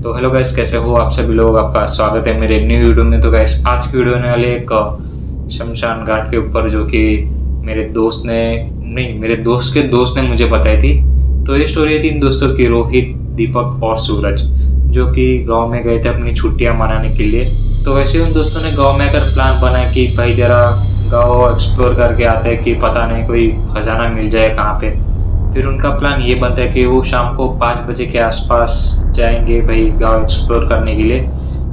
तो hello guys, कैसे हो आप सभी लोग। आपका स्वागत है मेरे न्यू वीडियो में। तो गाइस आज की वीडियो होने वाली है एक शमशान घाट के ऊपर, जो कि मेरे दोस्त ने नहीं मेरे दोस्त के दोस्त ने मुझे बताई थी। तो ये स्टोरी थी इन दोस्तों की, रोहित, दीपक और सूरज, जो कि गांव में गए थे अपनी छुट्टियां मनाने के लिए। तो वैसे उन दोस्तों ने गांव में आकर प्लान बनाया कि भाई जरा गांव एक्सप्लोर करके आते हैं कि पता नहीं कोई खजाना मिल जाए कहाँ पे। फिर उनका प्लान ये बनता है कि वो शाम को 5 बजे के आसपास जाएंगे भाई गांव एक्सप्लोर करने के लिए।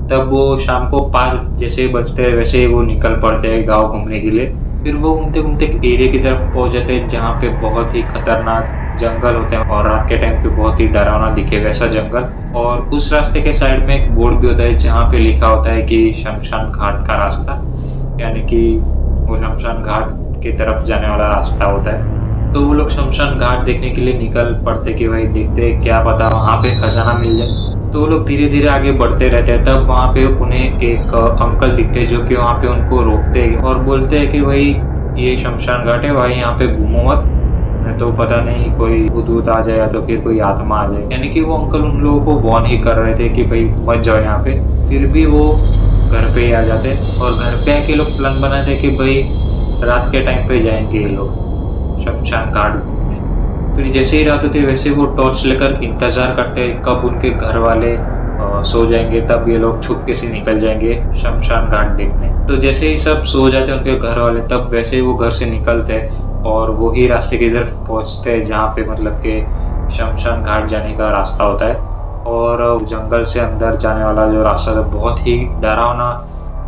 तब वो शाम को 5 जैसे ही बजते हैं वैसे ही वो निकल पड़ते हैं गांव घूमने के लिए। फिर वो घूमते घूमते एक एरिया की तरफ पहुंच जाते हैं जहाँ पे बहुत ही खतरनाक जंगल होते हैं और रात के टाइम पे बहुत ही डरावना दिखे वैसा जंगल। और उस रास्ते के साइड में एक बोर्ड भी होता है जहाँ पे लिखा होता है कि शमशान घाट का रास्ता, यानी कि वो शमशान घाट की तरफ जाने वाला रास्ता होता है। तो वो लोग शमशान घाट देखने के लिए निकल पड़ते कि भाई देखते क्या पता वहाँ पे खजाना मिल जाए। तो वो लोग धीरे धीरे आगे बढ़ते रहते हैं। तब वहाँ पे उन्हें एक अंकल दिखते हैं जो कि वहाँ पे उनको रोकते हैं और बोलते हैं कि भाई ये शमशान घाट है, भाई यहाँ पे घूमो मत, नहीं तो पता नहीं कोई भूत आ जाए या तो फिर कोई आत्मा आ जाए। यानी कि वो अंकल उन लोगों को वार्न ही कर रहे थे कि भाई मत जाओ यहाँ पे। फिर भी वो घर पे ही आ जाते और घर पे आके लोग प्लान बनाते कि भाई रात के टाइम पे जाएंगे ये लोग शमशान घाट में। फिर जैसे ही रात होती है वैसे वो टॉर्च लेकर इंतजार करते हैं कब उनके घर वाले सो जाएंगे, तब ये लोग छुपके से निकल जाएंगे शमशान घाट देखने। तो जैसे ही सब सो जाते हैं उनके घर वाले, तब वैसे ही वो घर से निकलते हैं और वही रास्ते की तरफ पहुंचते हैं जहाँ पे मतलब के शमशान घाट जाने का रास्ता होता है। और जंगल से अंदर जाने वाला जो रास्ता है बहुत ही डरावना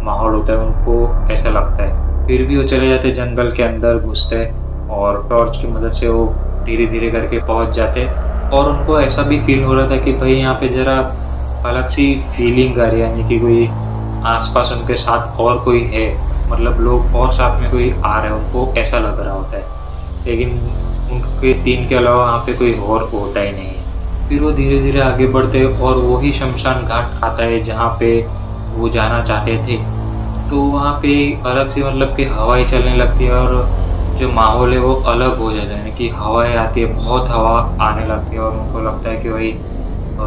माहौल होता है, उनको ऐसा लगता है। फिर भी वो चले जाते जंगल के अंदर, घुसते और टॉर्च की मदद से वो धीरे धीरे करके पहुंच जाते। और उनको ऐसा भी फील हो रहा था कि भाई यहाँ पे ज़रा अलग सी फीलिंग आ रही है, यानी कि कोई आसपास उनके साथ और कोई है, मतलब लोग और साथ में कोई आ रहे हैं, उनको ऐसा लग रहा होता है। लेकिन उनके 3 के अलावा वहाँ पे कोई और होता ही नहीं है। फिर वो धीरे धीरे आगे बढ़ते और वही शमशान घाट आता है जहाँ पे वो जाना चाहते थे। तो वहाँ पे अलग से मतलब कि हवाएं चलने लगती है और जो माहौल है वो अलग हो जाता है, यानी कि हवाएं आती है, बहुत हवा आने लगती है और उनको लगता है कि भाई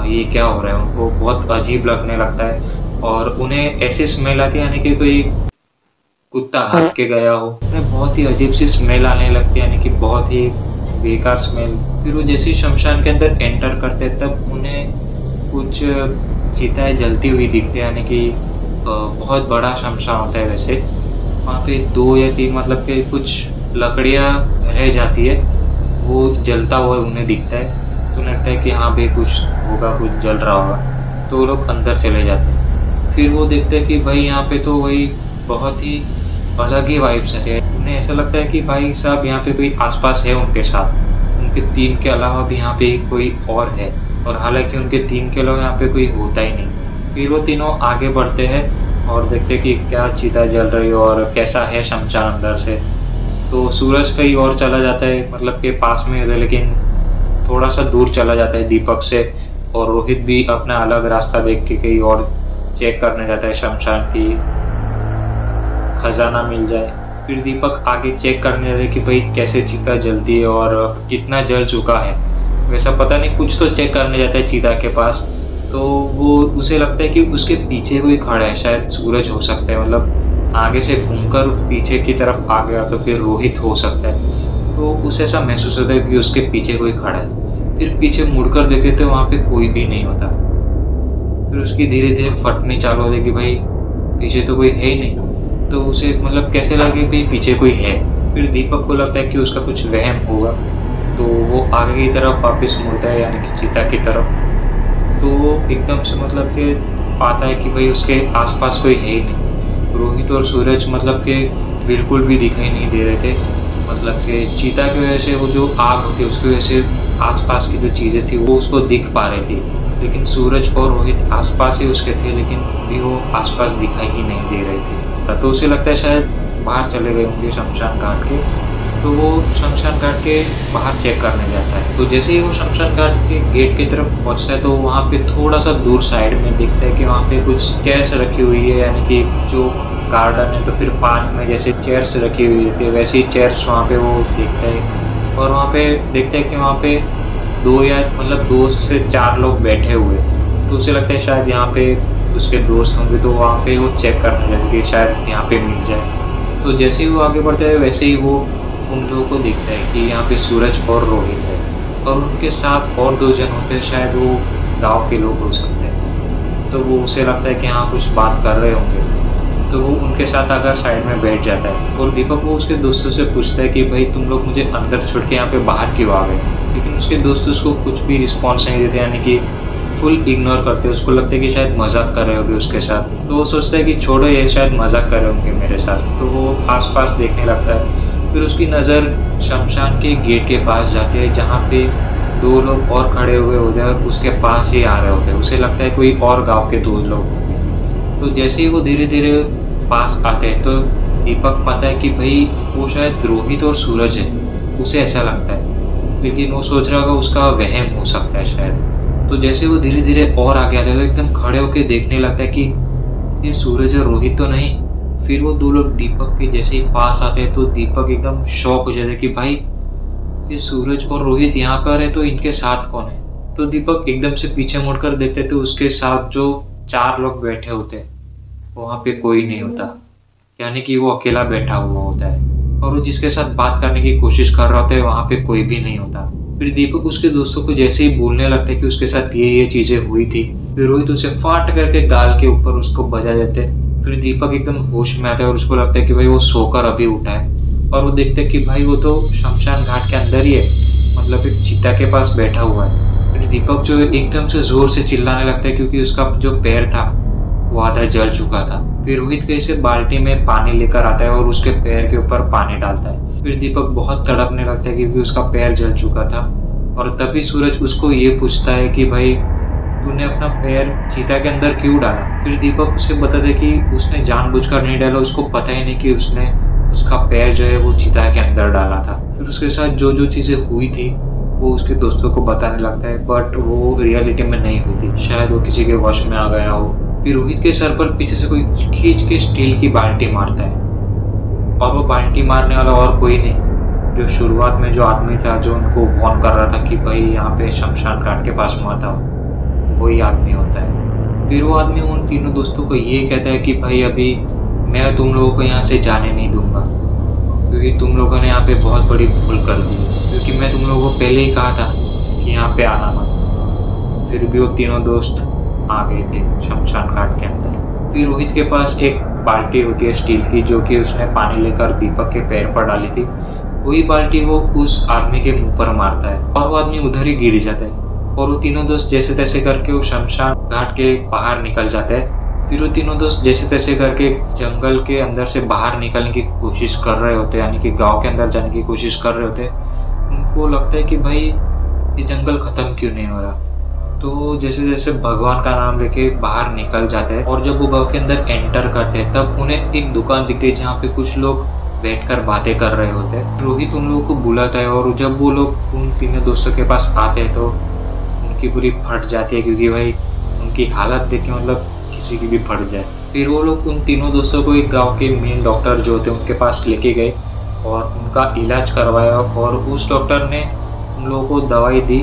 ये क्या हो रहा है। उनको बहुत अजीब लगने लगता है और उन्हें ऐसी स्मेल आती है, यानी कि कोई कुत्ता हट के गया हो। उन्हें बहुत ही अजीब सी स्मेल आने लगती है, यानी कि बहुत ही बेकार स्मेल। फिर वो जैसे ही शमशान के अंदर एंटर करते तब उन्हें कुछ चिताएं जलती हुई दिखती है, यानी कि बहुत बड़ा शमशान होता है वैसे। वहाँ पे 2 या 3 मतलब कि कुछ लकड़ियाँ रह जाती है, वो जलता हुआ उन्हें दिखता है। तो लगता है कि हाँ भाई कुछ होगा, कुछ जल रहा होगा। तो वो लोग अंदर चले जाते हैं। फिर वो देखते हैं कि भाई यहाँ पे तो वही बहुत ही अलग ही वाइब्स है। उन्हें ऐसा लगता है कि भाई साहब यहाँ पे कोई आसपास है उनके साथ, उनके 3 के अलावा भी यहाँ पे कोई और है। और हालांकि उनके 3 के अलावा यहाँ पे कोई होता ही नहीं। फिर वो तीनों आगे बढ़ते हैं और देखते हैं कि क्या चिता जल रही है और कैसा है शमशान अंदर से। तो सूरज कहीं और चला जाता है, मतलब के पास में है लेकिन थोड़ा सा दूर चला जाता है दीपक से। और रोहित भी अपना अलग रास्ता देख के कहीं और चेक करने जाता है शमशान की खजाना मिल जाए। फिर दीपक आगे चेक करने जाता है कि भाई कैसे चिता जलती है और कितना जल चुका है। वैसा पता नहीं कुछ तो चेक करने जाता है चिता के पास। तो वो उसे लगता है कि उसके पीछे कोई खड़ा है, शायद सूरज हो सकता है, मतलब आगे से घूमकर पीछे की तरफ आ गया तो फिर रोहित हो सकता है। तो उसे ऐसा महसूस होता है कि उसके पीछे कोई खड़ा है। फिर पीछे मुड़कर देखे तो वहाँ पे कोई भी नहीं होता। फिर उसकी धीरे धीरे फटनी चालू होती है कि भाई पीछे तो कोई है ही नहीं। तो उसे मतलब कैसे लगे कि पीछे कोई है। फिर दीपक को लगता है कि उसका कुछ वहम होगा, तो वो आगे की तरफ वापस मुड़ता है, यानी कि चिता की तरफ। तो वो एकदम से मतलब कि पाता है कि भाई उसके आसपास कोई है ही नहीं। रोहित और सूरज मतलब कि बिल्कुल भी दिखाई नहीं दे रहे थे, मतलब कि चीता की वजह से वो जो आग होती है उसकी वजह से आसपास की जो चीज़ें थी वो उसको दिख पा रही थी। लेकिन सूरज और रोहित आसपास ही उसके थे, लेकिन भी वो आसपास दिखाई ही नहीं दे रहे थे। तो उसे लगता है शायद बाहर चले गए होंगे शमशान घाट के। तो वो शमशान घाट के बाहर चेक करने जाता है। तो जैसे ही वो शमशान घाट के गेट की तरफ पहुंचता है तो वहाँ पे थोड़ा सा दूर साइड में दिखता है कि वहाँ पे कुछ चेयर्स रखी हुई है, यानी कि जो गार्डन है तो फिर पार्क में जैसे चेयर्स रखी हुई थी वैसे ही चेयर्स वहाँ पे वो देखता है। और वहाँ पे देखता है कि वहाँ पे 2 से 4 लोग बैठे हुए। तो तो उसे लगता है शायद यहाँ पे उसके दोस्त होंगे, तो वहाँ पे वो चेक करने लगेंगे शायद यहाँ पे मिल जाए। तो जैसे ही वो आगे बढ़ता है वैसे ही वो उन लोगों को देखता है कि यहाँ पे सूरज और रोहित है, और उनके साथ और 2 जन होते हैं, शायद वो गाँव के लोग हो सकते हैं। तो वो उसे लगता है कि हाँ कुछ बात कर रहे होंगे, तो वो उनके साथ आकर साइड में बैठ जाता है। और दीपक वो उसके दोस्तों से पूछता है कि भाई तुम लोग मुझे अंदर छोड़ के यहाँ पे बाहर क्यों आ गए, लेकिन उसके दोस्त उसको कुछ भी रिस्पॉन्स नहीं देते, यानी कि फुल इग्नोर करते। उसको लगता है कि शायद मजाक कर रहे होंगे उसके साथ, तो वो सोचता है कि छोड़ो ये शायद मजाक कर रहे होंगे मेरे साथ। तो वो आसपास देखने लगता है। फिर उसकी नज़र शमशान के गेट के पास जाती है जहाँ पे 2 लोग और खड़े हुए होते हैं और उसके पास ही आ रहे होते हैं। उसे लगता है कोई और गाँव के 2 लोग होंगे। तो जैसे ही वो धीरे धीरे पास आते हैं तो दीपक पाता है कि भाई वो शायद रोहित और सूरज है, उसे ऐसा लगता है, लेकिन वो सोच रहा होगा उसका वहम हो सकता है शायद। तो जैसे वो धीरे धीरे और आगे आते हैं तो एकदम खड़े होकर देखने लगता है कि ये सूरज और रोहित तो नहीं। फिर वो 2 लोग दीपक के जैसे ही पास आते हैं तो दीपक एकदम शॉक हो जाता है कि भाई ये सूरज और रोहित यहाँ पर है, तो इनके साथ कौन है। तो दीपक एकदम से पीछे मुड़कर देखते तो उसके साथ जो 4 लोग बैठे होते हैं वहाँ पे कोई नहीं होता, यानी कि वो अकेला बैठा हुआ होता है, और वो जिसके साथ बात करने की कोशिश कर रहा होता है वहाँ पे कोई भी नहीं होता। फिर दीपक उसके दोस्तों को जैसे ही बोलने लगता है कि उसके साथ ये चीज़ें हुई थी, फिर रोहित उसे फाट करके गाल के ऊपर उसको बजा देते। फिर दीपक एकदम होश में आता है और उसको लगता है कि भाई वो सोकर अभी उठा है, और वो देखते हैं कि भाई वो तो शमशान घाट के अंदर ही है, मतलब एक चीता के पास बैठा हुआ है। फिर दीपक जो एकदम से जोर से चिल्लाने लगता है क्योंकि उसका जो पैर था वो आधा जल चुका था। फिर रोहित कैसे बाल्टी में पानी लेकर आता है और उसके पैर के ऊपर पानी डालता है। फिर दीपक बहुत तड़पने लगता है क्योंकि उसका पैर जल चुका था, और तभी सूरज उसको ये पूछता है कि भाई तूने अपना पैर चीता के अंदर क्यों डाला। फिर दीपक उसे बताता है कि उसने जानबूझकर नहीं डाला, उसको पता ही नहीं कि उसने उसका पैर जो है वो चीता के अंदर डाला था। फिर उसके साथ जो जो चीज़ें हुई थी वो उसके दोस्तों को बताने लगता है, बट वो रियलिटी में नहीं हुई थी, शायद वो किसी के वश में आ गया हो। फिर रोहित के सर पर पीछे से कोई खींच के स्टील की बाल्टी मारता है, और वो बाल्टी मारने वाला और कोई नहीं, जो शुरुआत में जो आदमी था जो उनको वार्न कर रहा था कि भाई यहाँ पे शमशान घाट के पास मत आओ, वही आदमी होता है। फिर वो आदमी उन तीनों दोस्तों को ये कहता है कि भाई अभी मैं तुम लोगों को यहाँ से जाने नहीं दूंगा, क्योंकि तुम लोगों ने यहाँ पे बहुत बड़ी भूल कर दी, क्योंकि मैं तुम लोगों को पहले ही कहा था कि यहाँ पे आना मत। फिर भी वो तीनों दोस्त आ गए थे शमशान घाट के अंदर। फिर रोहित के पास एक बाल्टी होती है स्टील की, जो कि उसने पानी लेकर दीपक के पैर पर डाली थी। वही बाल्टी वो उस आदमी के मुंह पर मारता है और वो आदमी उधर ही गिर जाता है, और वो तीनों दोस्त जैसे तैसे करके वो शमशान घाट के बाहर निकल जाते हैं। फिर वो तीनों दोस्त जैसे तैसे करके जंगल के अंदर से बाहर निकलने की कोशिश कर रहे होते, यानी कि गाँव के अंदर जाने की कोशिश कर रहे होते। उनको लगता है कि भाई ये जंगल खत्म क्यों नहीं हो रहा। तो जैसे जैसे भगवान का नाम लेके बाहर निकल जाते हैं, और जब वो गाँव के अंदर एंटर करते हैं तब उन्हें एक दुकान दिखती है जहाँ पे कुछ लोग बैठकर बातें कर रहे होते हैं। रोहित उन लोगों को बुलाता है, और जब वो लोग उन तीनों दोस्तों के पास आते हैं तो उनकी पूरी फट जाती है, क्योंकि भाई उनकी हालत देख के मतलब किसी की भी फट जाए। फिर वो लोग उन तीनों दोस्तों को एक गाँव के मेन डॉक्टर जो थे उनके पास लेके गए और उनका इलाज करवाया, और उस डॉक्टर ने उन लोगों को दवाई दी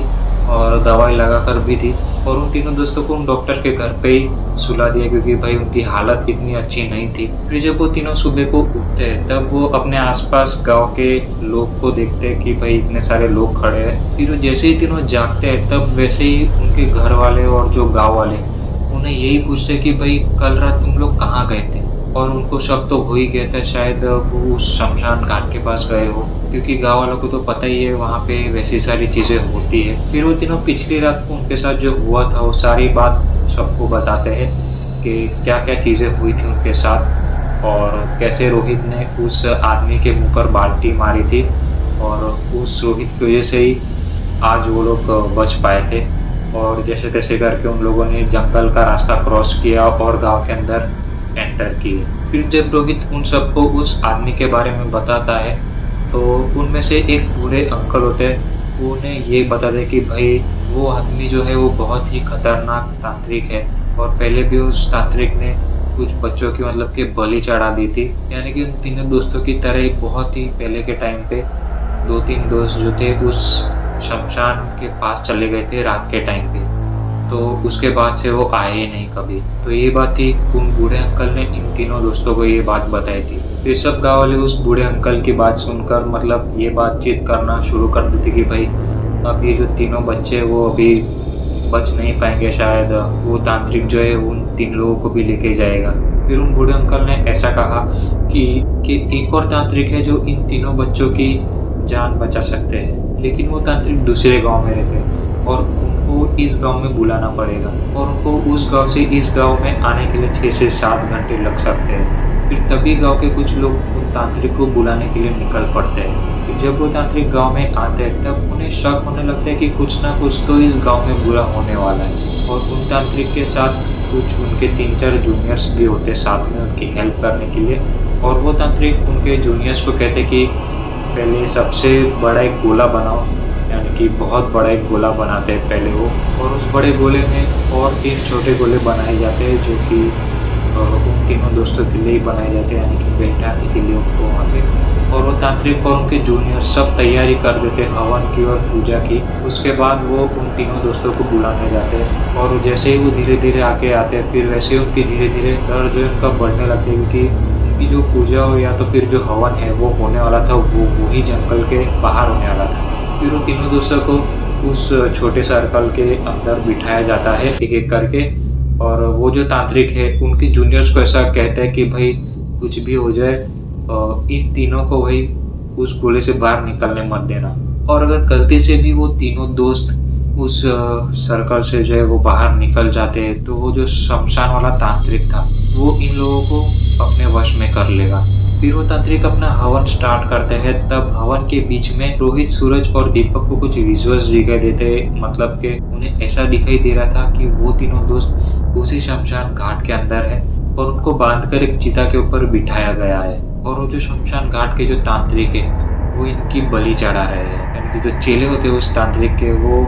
और दवाई लगा कर भी दी, और उन तीनों दोस्तों को उन डॉक्टर के घर पे ही सुला दिया, क्योंकि भाई उनकी हालत इतनी अच्छी नहीं थी। फिर जब वो तीनों सुबह को उठते हैं तब वो अपने आसपास गांव के लोग को देखते हैं कि भाई इतने सारे लोग खड़े हैं। फिर जैसे ही तीनों जागते हैं तब वैसे ही उनके घर वाले और जो गाँव वाले उन्हें यही पूछते कि भाई कल रात तुम लोग कहाँ गए थे, और उनको शक तो हो ही गया था शायद वो उस शमशान घाट के पास गए हो, क्योंकि गांव वालों को तो पता ही है वहाँ पे वैसी सारी चीज़ें होती है। फिर वो तीनों पिछली रात को उनके साथ जो हुआ था वो सारी बात सबको बताते हैं कि क्या क्या चीज़ें हुई थी उनके साथ, और कैसे रोहित ने उस आदमी के मुंह पर बाल्टी मारी थी, और उस रोहित की वजह से ही आज वो लोग बच पाए थे। और जैसे तैसे करके उन लोगों ने जंगल का रास्ता क्रॉस किया और गाँव के अंदर एंटर किए। फिर जब रोहित उन सबको उस आदमी के बारे में बताता है तो उनमें से एक बूढ़े अंकल होते हैं, वो उन्हें ये बताते कि भाई वो आदमी जो है वो बहुत ही खतरनाक तांत्रिक है, और पहले भी उस तांत्रिक ने कुछ बच्चों की मतलब कि बलि चढ़ा दी थी। यानी कि उन तीनों दोस्तों की तरह एक बहुत ही पहले के टाइम पे 2-3 दोस्त जो थे उस शमशान के पास चले गए थे रात के टाइम पे। तो उसके बाद से वो आए ही नहीं कभी। तो ये बात थी, उन बूढ़े अंकल ने इन तीनों दोस्तों को ये बात बताई थी। फिर सब गाँव वाले उस बूढ़े अंकल की बात सुनकर मतलब ये बातचीत करना शुरू कर देते कि भाई अब ये जो तीनों बच्चे वो अभी बच नहीं पाएंगे, शायद वो तांत्रिक जो है उन 3 लोगों को भी लेके जाएगा। फिर उन बूढ़े अंकल ने ऐसा कहा कि एक और तांत्रिक है जो इन तीनों बच्चों की जान बचा सकते हैं, लेकिन वो तांत्रिक दूसरे गांव में रहते हैं और उनको इस गांव में बुलाना पड़ेगा और उनको उस गांव से इस गांव में आने के लिए 6 से 7 घंटे लग सकते हैं। फिर तभी गांव के कुछ लोग उन तांत्रिक को बुलाने के लिए निकल पड़ते हैं। फिर जब वो तांत्रिक गांव में आते हैं तब उन्हें शक होने लगता है कि कुछ ना कुछ तो इस गांव में बुरा होने वाला है। और उन तांत्रिक के साथ कुछ उनके 3-4 जूनियर्स भी होते साथ में उनकी हेल्प करने के लिए। और वो तांत्रिक उनके जूनियर्स को कहते कि पहले सबसे बड़ा एक गोला बनाओ, यानी कि बहुत बड़ा एक गोला बनाते हैं पहले वो, और उस बड़े गोले में और 3 छोटे गोले बनाए जाते हैं जो कि उन तीनों दोस्तों के लिए ही बनाए जाते हैं, यानी कि बैठाने के लिए उनको वहाँ पे। और वो तांत्रिक और उनके जूनियर सब तैयारी कर देते हवन की और पूजा की। उसके बाद वो उन तीनों दोस्तों को बुलाने जाते हैं और जैसे ही वो धीरे धीरे आके आते हैं फिर वैसे ही उनकी धीरे धीरे डर जो है उनका बढ़ने लगता है, क्योंकि उनकी जो पूजा हो या तो फिर जो हवन है वो होने वाला था वो ही जंगल के बाहर होने वाला था। फिर वो तीनों दोस्तों को उस छोटे सर्कल के अंदर बिठाया जाता है एक एक करके। और वो जो तांत्रिक है उनके जूनियर्स को ऐसा कहता है कि भाई कुछ भी हो जाए इन तीनों को भाई उस गोले से बाहर निकलने मत देना। और अगर गलती से भी वो तीनों दोस्त उस सर्कल से जो है वो बाहर निकल जाते हैं तो वो जो शमशान वाला तांत्रिक था वो इन लोगों को अपने वश में कर लेगा। फिर वो तांत्रिक अपना हवन स्टार्ट करते हैं। तब हवन के बीच में रोहित, सूरज और दीपक को कुछ विजुअल्स दिखाई देते, मतलब कि उन्हें ऐसा दिखाई दे रहा था कि वो तीनों दोस्त उसी शमशान घाट के अंदर है और उनको बांधकर एक चिता के ऊपर बिठाया गया है। और वो जो शमशान घाट के जो तांत्रिक है वो इनकी बलि चढ़ा रहे हैं, यानी कि जो चेले होते हैं उस तांत्रिक के वो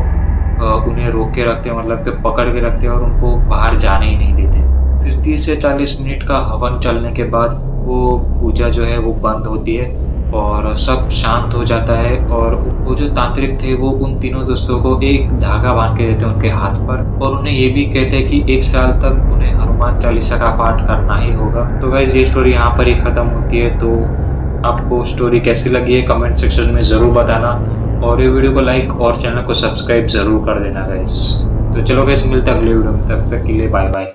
उन्हें रोक के रखते हैं, मतलब कि पकड़ के रखते हैं और उनको बाहर जाने ही नहीं देते। फिर 30 से 40 मिनट का हवन चलने के बाद वो पूजा जो है वो बंद होती है और सब शांत हो जाता है। और वो जो तांत्रिक थे वो उन तीनों दोस्तों को एक धागा बांध के देते हैं उनके हाथ पर और उन्हें ये भी कहते हैं कि 1 साल तक उन्हें हनुमान चालीसा का पाठ करना ही होगा। तो गाइस ये स्टोरी यहाँ पर ही ख़त्म होती है। तो आपको स्टोरी कैसी लगी है कमेंट सेक्शन में ज़रूर बताना और ये वीडियो को लाइक और चैनल को सब्सक्राइब ज़रूर कर देना गाइस। तो चलो गाइस मिलते हैं अगले वीडियो में, तब तक के लिए बाय बाय।